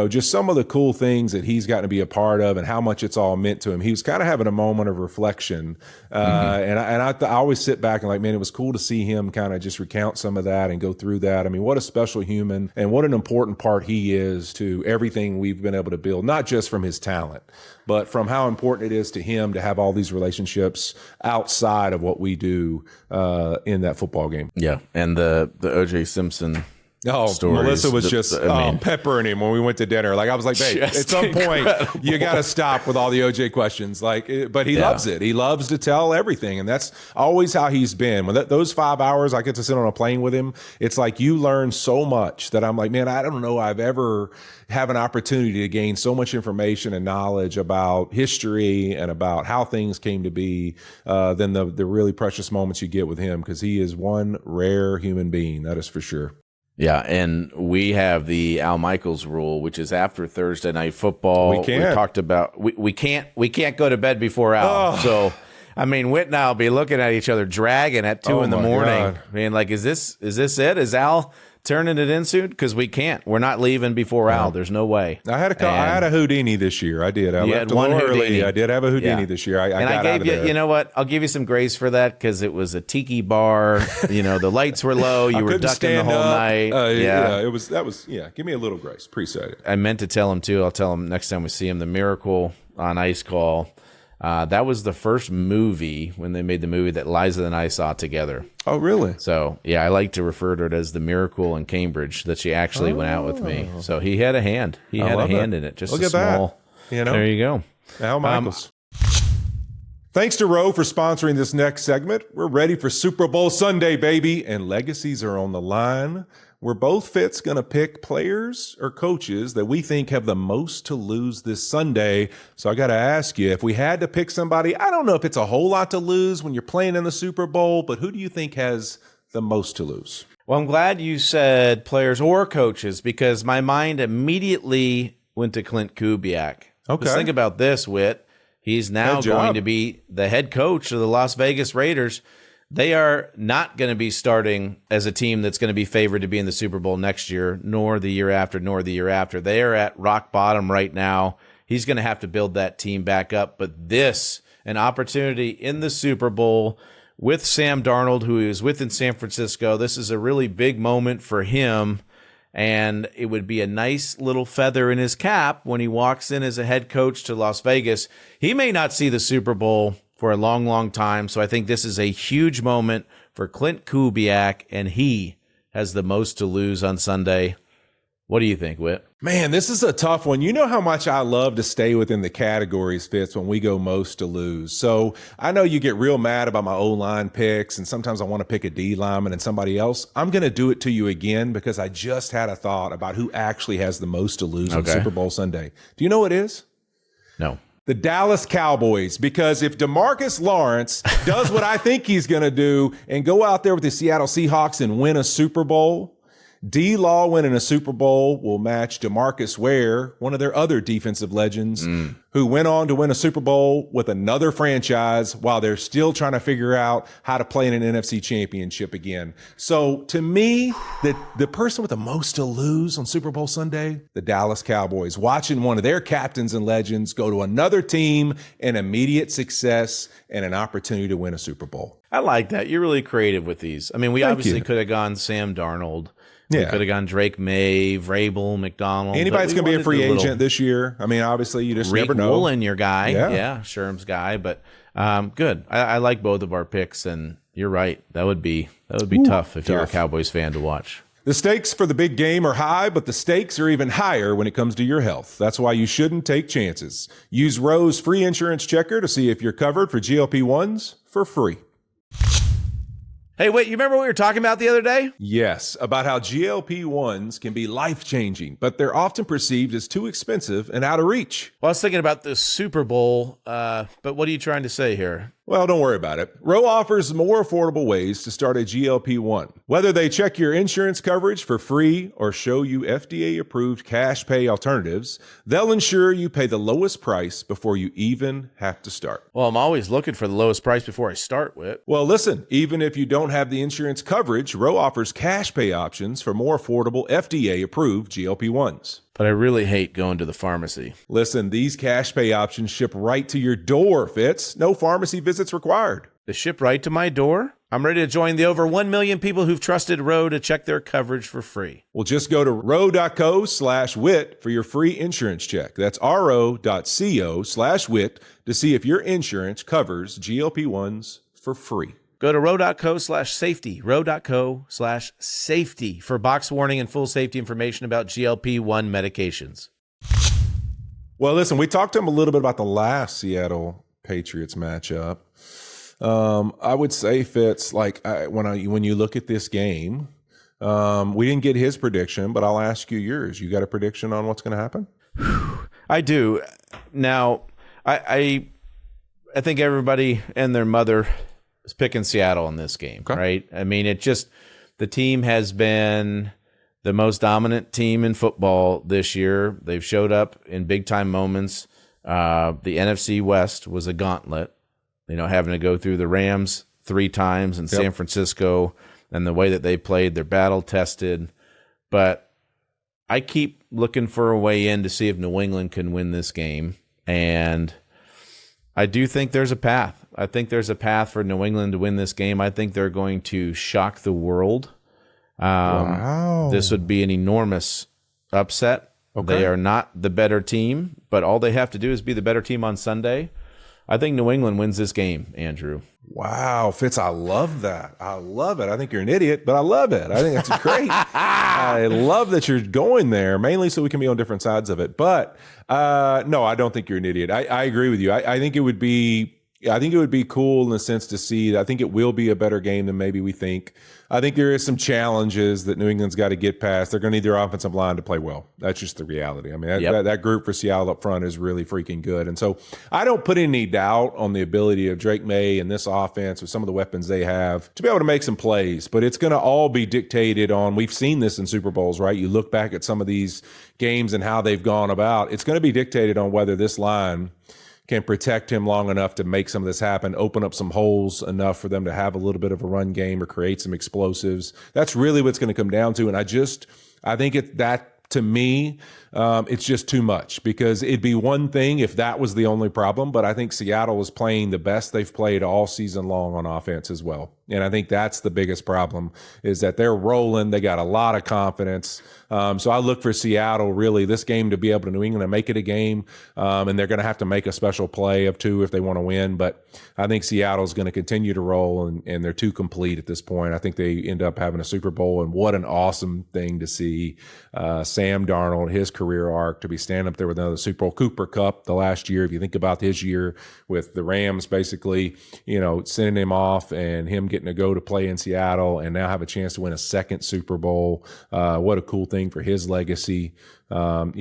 just some of the cool things that he's gotten to be a part of and how much it's all meant to him. He was kind of having a moment of reflection. And I always sit back and like, man, it was cool to see him kind of just recount some of that and go through that. I mean, what a special human and what an important part he is to everything we've been able to build, not just from his talent, but from how important it is to him to have all these relationships outside of what we do in that football game. Yeah, and the O.J. Simpson stories. Melissa was peppering him when we went to dinner. Like, I was like, babe, at some point you got to stop with all the O.J. questions. But he loves it. He loves to tell everything, and that's always how he's been. When those 5 hours I get to sit on a plane with him, it's like you learn so much that I'm like, man, I don't know I've ever have an opportunity to gain so much information and knowledge about history and about how things came to be than the really precious moments you get with him, because he is one rare human being. That is for sure. Yeah, and we have the Al Michaels rule, which is after Thursday night football. We can't. We talked about we can't go to bed before Al. So I mean, Whit and I will be looking at each other dragging at 2 in the morning. God. I mean, like, is this it? Is Al turning it in soon? Because we can't. We're not leaving before Al. There's no way. I had a Houdini this year. I did. I left a little early. I did have a Houdini this year. I got gave you. You know what? I'll give you some grace for that, because it was a tiki bar. The lights were low. You were ducking the whole night. Give me a little grace. Appreciate it. I meant to tell him too. I'll tell him next time we see him. The Miracle on Ice call. That was the first movie, when they made the movie, that Liza and I saw together. Oh, really? So, yeah, I like to refer to it as the Miracle in Cambridge, that she actually went out with me. So he had a hand. He had a hand in it. Just Look a at small. That. There you go. Al Michaels. Thanks to Roe for sponsoring this next segment. We're ready for Super Bowl Sunday, baby, and legacies are on the line. We're both Fitz going to pick players or coaches that we think have the most to lose this Sunday. So I got to ask you, if we had to pick somebody, I don't know if it's a whole lot to lose when you're playing in the Super Bowl, but who do you think has the most to lose? Well, I'm glad you said players or coaches, because my mind immediately went to Clint Kubiak. Okay. Just think about this, Whit. He's now going to be the head coach of the Las Vegas Raiders. They are not going to be starting as a team that's going to be favored to be in the Super Bowl next year, nor the year after, nor the year after. They are at rock bottom right now. He's going to have to build that team back up. But this, an opportunity in the Super Bowl with Sam Darnold, who he was with in San Francisco. This is a really big moment for him, and it would be a nice little feather in his cap when he walks in as a head coach to Las Vegas. He may not see the Super Bowl for a long, long time. So I think this is a huge moment for Clint Kubiak, and he has the most to lose on Sunday. What do you think, Whit? Man, this is a tough one. You know how much I love to stay within the categories, Fitz, when we go most to lose. So I know you get real mad about my O-line picks, and sometimes I want to pick a D lineman and somebody else. I'm going to do it to you again, because I just had a thought about who actually has the most to lose on Super Bowl Sunday. Do you know what it is? No. The Dallas Cowboys, because if DeMarcus Lawrence does what I think he's going to do and go out there with the Seattle Seahawks and win a Super Bowl, D-Law winning a Super Bowl will match DeMarcus Ware, one of their other defensive legends, who went on to win a Super Bowl with another franchise while they're still trying to figure out how to play in an NFC championship again. So to me, the person with the most to lose on Super Bowl Sunday, the Dallas Cowboys, watching one of their captains and legends go to another team and immediate success and an opportunity to win a Super Bowl. I like that. You're really creative with these. I mean, we obviously could have gone Sam Darnold. We could have gone Drake May, Vrabel, McDonald. Anybody's going to be a free agent this year. I mean, obviously, you just never know. Woolen, your guy. Yeah, Sherm's guy. But good. I like both of our picks, and you're right. That would be tough if you're a Cowboys fan to watch. The stakes for the big game are high, but the stakes are even higher when it comes to your health. That's why you shouldn't take chances. Use Roe's free insurance checker to see if you're covered for GLP-1s for free. Hey, wait, you remember what we were talking about the other day? Yes, about how GLP-1s can be life-changing, but they're often perceived as too expensive and out of reach. Well, I was thinking about the Super Bowl, but what are you trying to say here? Well, don't worry about it. Roe offers more affordable ways to start a GLP-1. Whether they check your insurance coverage for free or show you FDA-approved cash pay alternatives, they'll ensure you pay the lowest price before you even have to start. Well, I'm always looking for the lowest price before I start with. Well, listen, even if you don't have the insurance coverage, Roe offers cash pay options for more affordable FDA-approved GLP-1s. But I really hate going to the pharmacy. Listen, these cash pay options ship right to your door, Fitz. No pharmacy visits required. They ship right to my door? I'm ready to join the over 1 million people who've trusted Roe to check their coverage for free. Well, just go to roe.co/wit for your free insurance check. That's ro.co/wit to see if your insurance covers GLP-1s for free. Go to roe.co/safety, roe.co/safety for box warning and full safety information about GLP-1 medications. Well, listen, we talked to him a little bit about the last Seattle Patriots matchup. I would say, Fitz, when you look at this game, we didn't get his prediction, but I'll ask you yours. You got a prediction on what's going to happen? I do. Now, I think everybody and their mother is picking Seattle in this game, right? I mean, the team has been the most dominant team in football this year. They've showed up in big time moments. The NFC West was a gauntlet, having to go through the Rams 3 times in San Francisco, and the way that they played, they're battle tested. But I keep looking for a way in to see if New England can win this game. And I do think there's a path. I think there's a path for New England to win this game. I think they're going to shock the world. Wow. This would be an enormous upset. Okay. They are not the better team, but all they have to do is be the better team on Sunday. I think New England wins this game, Andrew. Wow, Fitz, I love that. I love it. I think you're an idiot, but I love it. I think that's great. I love that you're going there, mainly so we can be on different sides of it. But no, I don't think you're an idiot. I agree with you. I think it would be cool in the sense to see. I think it will be a better game than maybe we think. I think there is some challenges that New England's got to get past. They're going to need their offensive line to play well. That's just the reality. I mean, that group for Seattle up front is really freaking good. And so I don't put any doubt on the ability of Drake May and this offense with some of the weapons they have to be able to make some plays. But it's going to all be dictated on, we've seen this in Super Bowls, right? You look back at some of these games and how they've gone about. It's going to be dictated on whether this line can protect him long enough to make some of this happen, open up some holes enough for them to have a little bit of a run game or create some explosives. That's really what's going to come down to. And I think to me, it's just too much, because it'd be one thing if that was the only problem. But I think Seattle is playing the best they've played all season long on offense as well. And I think that's the biggest problem, is that they're rolling. They got a lot of confidence. So I look for Seattle, really, this game to be able to New England to make it a game. And they're going to have to make a special play of 2 if they want to win. But I think Seattle's going to continue to roll, and they're too complete at this point. I think they end up having a Super Bowl, and what an awesome thing to see Sam Darnold, his career arc, to be standing up there with another Super Bowl. Cooper Kupp the last year, if you think about his year with the Rams, basically, sending him off and him getting to go to play in Seattle and now have a chance to win a second Super Bowl. What a cool thing for his legacy. So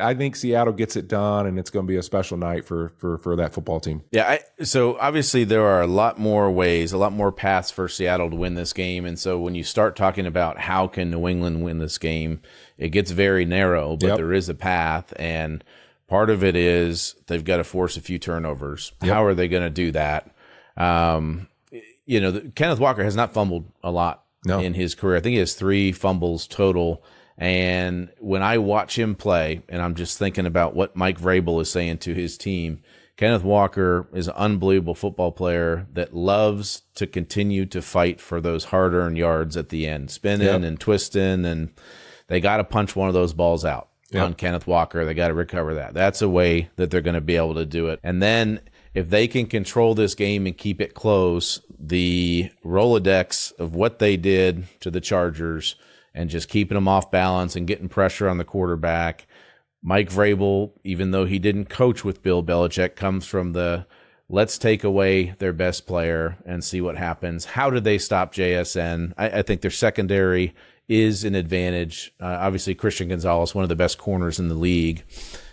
I think Seattle gets it done, and it's going to be a special night for that football team. Yeah. So obviously there are a lot more ways, a lot more paths for Seattle to win this game. And so when you start talking about how can New England win this game, it gets very narrow, but there is a path. And part of it is they've got to force a few turnovers. Yep. How are they going to do that? Kenneth Walker has not fumbled a lot in his career. I think he has 3 fumbles total. And when I watch him play, and I'm just thinking about what Mike Vrabel is saying to his team, Kenneth Walker is an unbelievable football player that loves to continue to fight for those hard-earned yards at the end, spinning and twisting, and they got to punch one of those balls out on Kenneth Walker. They got to recover that. That's a way that they're going to be able to do it. And then if they can control this game and keep it close, the Rolodex of what they did to the Chargers and just keeping them off balance and getting pressure on the quarterback. Mike Vrabel, even though he didn't coach with Bill Belichick, comes from the let's take away their best player and see what happens. How did they stop JSN? I think their secondary is an advantage. Obviously, Christian Gonzalez, one of the best corners in the league.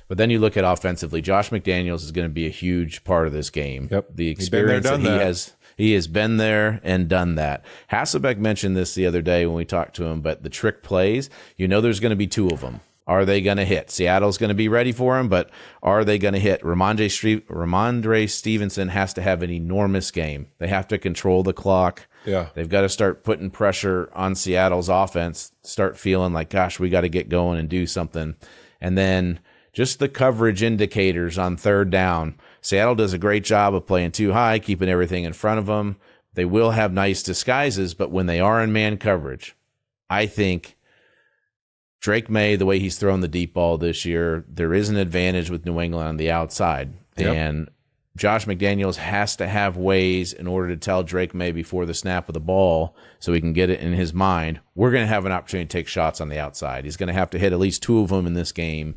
But then you look at offensively, Josh McDaniels is going to be a huge part of this game. Yep. The experience he has been there and done that. Hasselbeck mentioned this the other day when we talked to him, but the trick plays, there's going to be 2 of them. Are they going to hit? Seattle's going to be ready for him, but are they going to hit? Ramondre Stevenson has to have an enormous game. They have to control the clock. Yeah. They've got to start putting pressure on Seattle's offense, start feeling like, gosh, we got to get going and do something. And then just the coverage indicators on third down. Seattle does a great job of playing too high, keeping everything in front of them. They will have nice disguises, but when they are in man coverage, I think Drake May, the way he's thrown the deep ball this year, there is an advantage with New England on the outside. Yep. And Josh McDaniels has to have ways in order to tell Drake May before the snap of the ball so he can get it in his mind. We're going to have an opportunity to take shots on the outside. He's going to have to hit at least 2 of them in this game.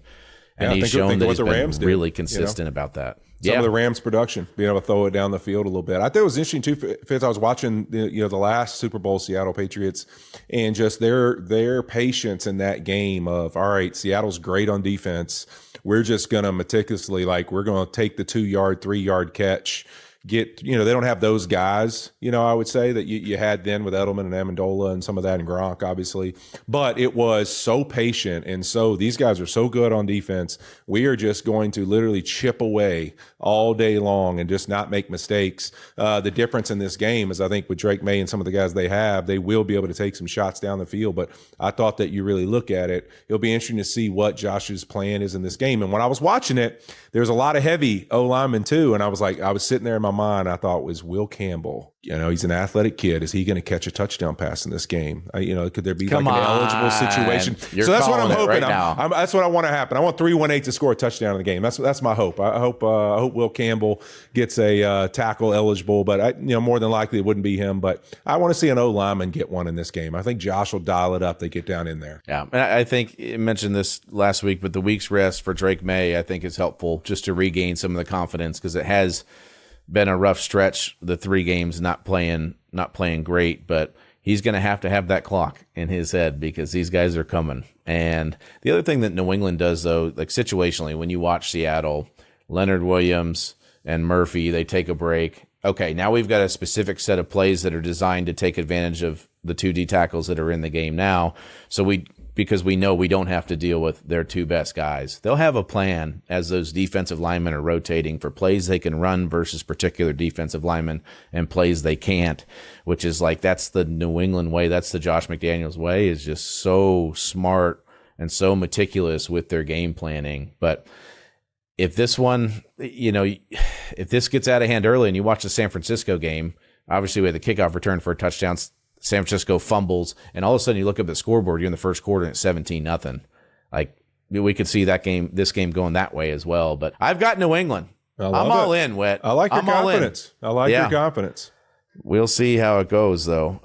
And he's shown that he's been really consistent about that. Some of the Rams' production, being able to throw it down the field a little bit. I thought it was interesting too, Fitz. I was watching the last Super Bowl Seattle Patriots, and just their patience in that game of, all right, Seattle's great on defense. We're just gonna meticulously, we're gonna take the 2-yard, 3-yard catch. They don't have those guys, I would say that you had then with Edelman and Amendola and some of that and Gronk, obviously. But it was so patient. And so these guys are so good on defense. We are just going to literally chip away all day long and just not make mistakes. The difference in this game is I think with Drake May and some of the guys they will be able to take some shots down the field. But I thought that you really look at it, it'll be interesting to see what Josh's plan is in this game. And when I was watching it, there's a lot of heavy O-linemen too. And I was sitting there in my mind, I thought, was Will Campbell. He's an athletic kid. Is he going to catch a touchdown pass in this game? Could there be an eligible situation? So that's what I'm hoping. That's what I want to happen. I want 318 to score a touchdown in the game. That's my hope. I hope Will Campbell gets a tackle eligible, but more than likely it wouldn't be him. But I want to see an O-lineman get one in this game. I think Josh will dial it up. They get down in there. Yeah, and I think you mentioned this last week, but the week's rest for Drake May, I think, is helpful just to regain some of the confidence because it has been a rough stretch, the 3 games not playing great, but he's going to have that clock in his head because these guys are coming. And the other thing that New England does, though, situationally, when you watch Seattle, Leonard Williams and Murphy, they take a break. Okay, now we've got a specific set of plays that are designed to take advantage of the 2 D tackles that are in the game now. So because we know we don't have to deal with their 2 best guys. They'll have a plan as those defensive linemen are rotating for plays they can run versus particular defensive linemen and plays they can't, which is that's the New England way. That's the Josh McDaniels way, is just so smart and so meticulous with their game planning. But if this one, if this gets out of hand early and you watch the San Francisco game, obviously we had the kickoff return for a touchdown, San Francisco fumbles, and all of a sudden you look up the scoreboard, you're in the first quarter and it's 17-0. We could see this game going that way as well. But I've got New England. I'm all in, Whit. I like your confidence. I like your confidence. We'll see how it goes, though.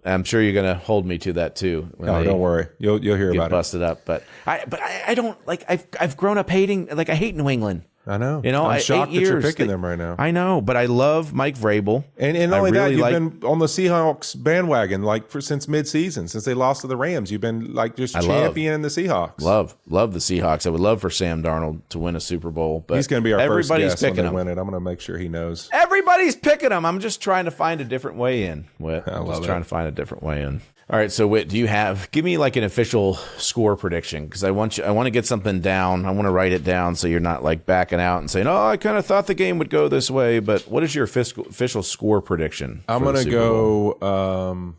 I'm sure you're going to hold me to that too. No, don't worry. You'll hear about it. Busted up, but I don't I've grown up hating. I hate New England. I know. You know, I'm shocked that you're years, picking them right now. I know, but I love Mike Vrabel. And not only that, you've been on the Seahawks bandwagon since midseason, since they lost to the Rams. You've been just championing the Seahawks. Love the Seahawks. I would love for Sam Darnold to win a Super Bowl, but he's going to be our first guest when they him. win it. I'm going to make sure he knows. Everybody's picking him. I'm just trying to find a different way in. Whit. I love just it. trying to find a different way in. All right, so Whit, give me like an official score prediction, because I want to get something down. I want to write it down so you're not like backing out and saying, "Oh, I kind of thought the game would go this way." But what is your official score prediction? I'm going to go.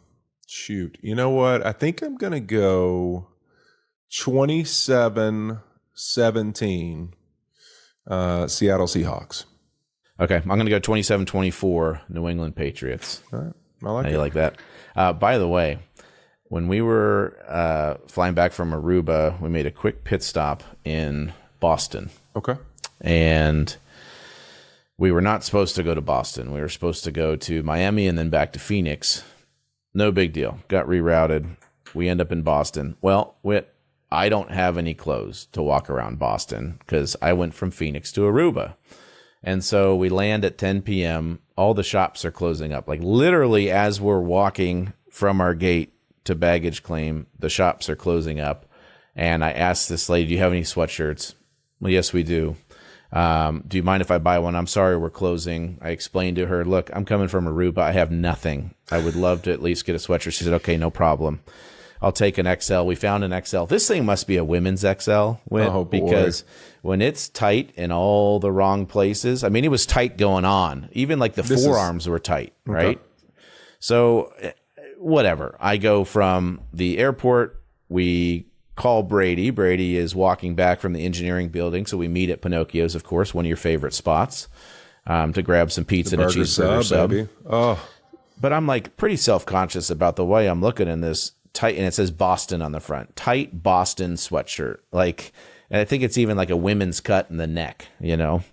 Shoot, you know what? I think I'm going to go 27-17. Seattle Seahawks. Okay, I'm going to go 27-24. New England Patriots. All right, I like How it. you like that? By the way, when we were flying back from Aruba, we made a quick pit stop in Boston. Okay. And we were not supposed to go to Boston. We were supposed to go to Miami and then back to Phoenix. No big deal. Got rerouted. We end up in Boston. Well, Whit, I don't have any clothes to walk around Boston because I went from Phoenix to Aruba. And so we land at 10 p.m. All the shops are closing up. Like literally as we're walking from our gate to baggage claim, the shops are closing up. And I asked this lady, "Do you have any sweatshirts?" "Well, yes, we do." "Do you mind if I buy one?" "I'm sorry, we're closing." I explained to her, "Look, I'm coming from Aruba. I have nothing. I would love to at least get a sweatshirt." She said, "Okay, no problem. I'll take an XL." We found an XL. This thing must be a women's XL, because when it's tight in all the wrong places, I mean, it was tight going on. Even like the forearms were tight, right? So whatever. I go from the airport. We call Brady. Brady is walking back from the engineering building. So we meet at Pinocchio's, of course, one of your favorite spots, to grab some pizza and a cheeseburger sub. Baby. Oh. But I'm like pretty self-conscious about the way I'm looking in this tight, and it says Boston on the front. Tight Boston sweatshirt. Like, and I think it's even like a women's cut in the neck, you know.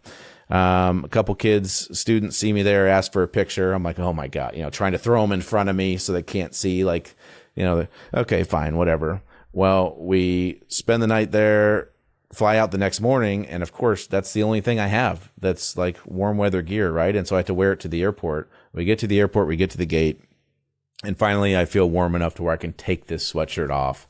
A couple students see me there, ask for a picture. I'm like, oh my God, you know, trying to throw them in front of me so they can't see, like, you know, okay, fine, whatever. Well, we spend the night there, fly out the next morning, and of course, that's the only thing I have that's like warm weather gear, right? And so I have to wear it to the airport. We get to the airport, we get to the gate, and finally I feel warm enough to where I can take this sweatshirt off.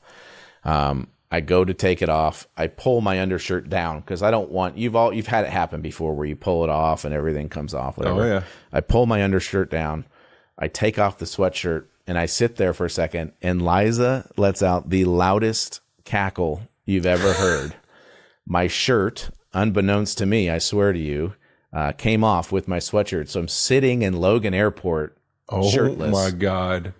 I go to take it off. I pull my undershirt down because I don't want, you've had it happen before where you pull it off and everything comes off, whatever. Oh, yeah. I pull my undershirt down. I take off the sweatshirt and I sit there for a second, and Liza lets out the loudest cackle you've ever heard. My shirt, unbeknownst to me, I swear to you, came off with my sweatshirt. So I'm sitting in Logan Airport shirtless. Oh my God.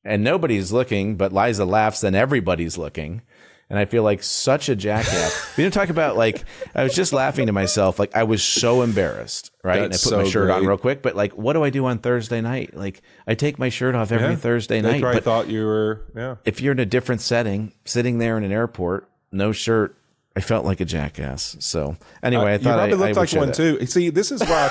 And nobody's looking, but Liza laughs and everybody's looking. And I feel like such a jackass. We didn't talk about, like, I was just laughing to myself. Like, I was so embarrassed, right? That's and I put my shirt great. on real quick. But, like, what do I do on Thursday night? Like, I take my shirt off every Thursday night. They probably But thought you were, if you're in a different setting, sitting there in an airport, no shirt, I felt like a jackass. So, anyway, I thought you probably looked I like one too. See, this is why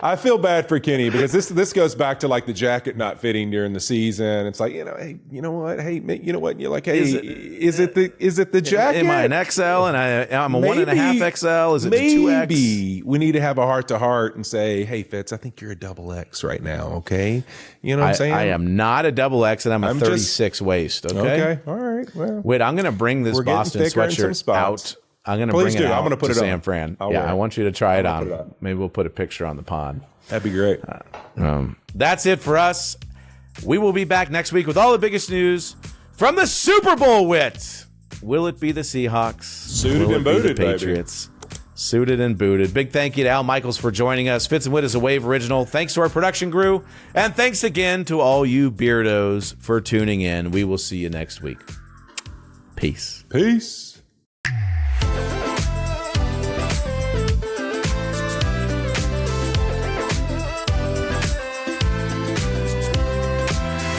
I feel bad for Kenny, because this goes back to like the jacket not fitting during the season. It's like, hey, you know what? Hey, you know what? You're like, hey, is it the jacket? Am I an XL and I'm a 1.5 XL? Is it a 2X? Maybe we need to have a heart to heart and say, hey, Fitz, I think you're a double X right now. Okay, you know what I'm saying? I am not a double X, and I'm a 36 waist. Okay, all right. Well, wait, I'm going to bring this Boston sweatshirt out. I'm going to bring it out. I'm going to put it on San Fran. I want you to try it on. Maybe we'll put a picture on the pod. That'd be great. That's it for us. We will be back next week with all the biggest news from the Super Bowl. Whit, will it be the Seahawks? Suited and booted, the Patriots. Baby. Suited and booted. Big thank you to Al Michaels for joining us. Fitz and Whit is a Wave original. Thanks to our production crew, and thanks again to all you beardos for tuning in. We will see you next week. Peace. Peace.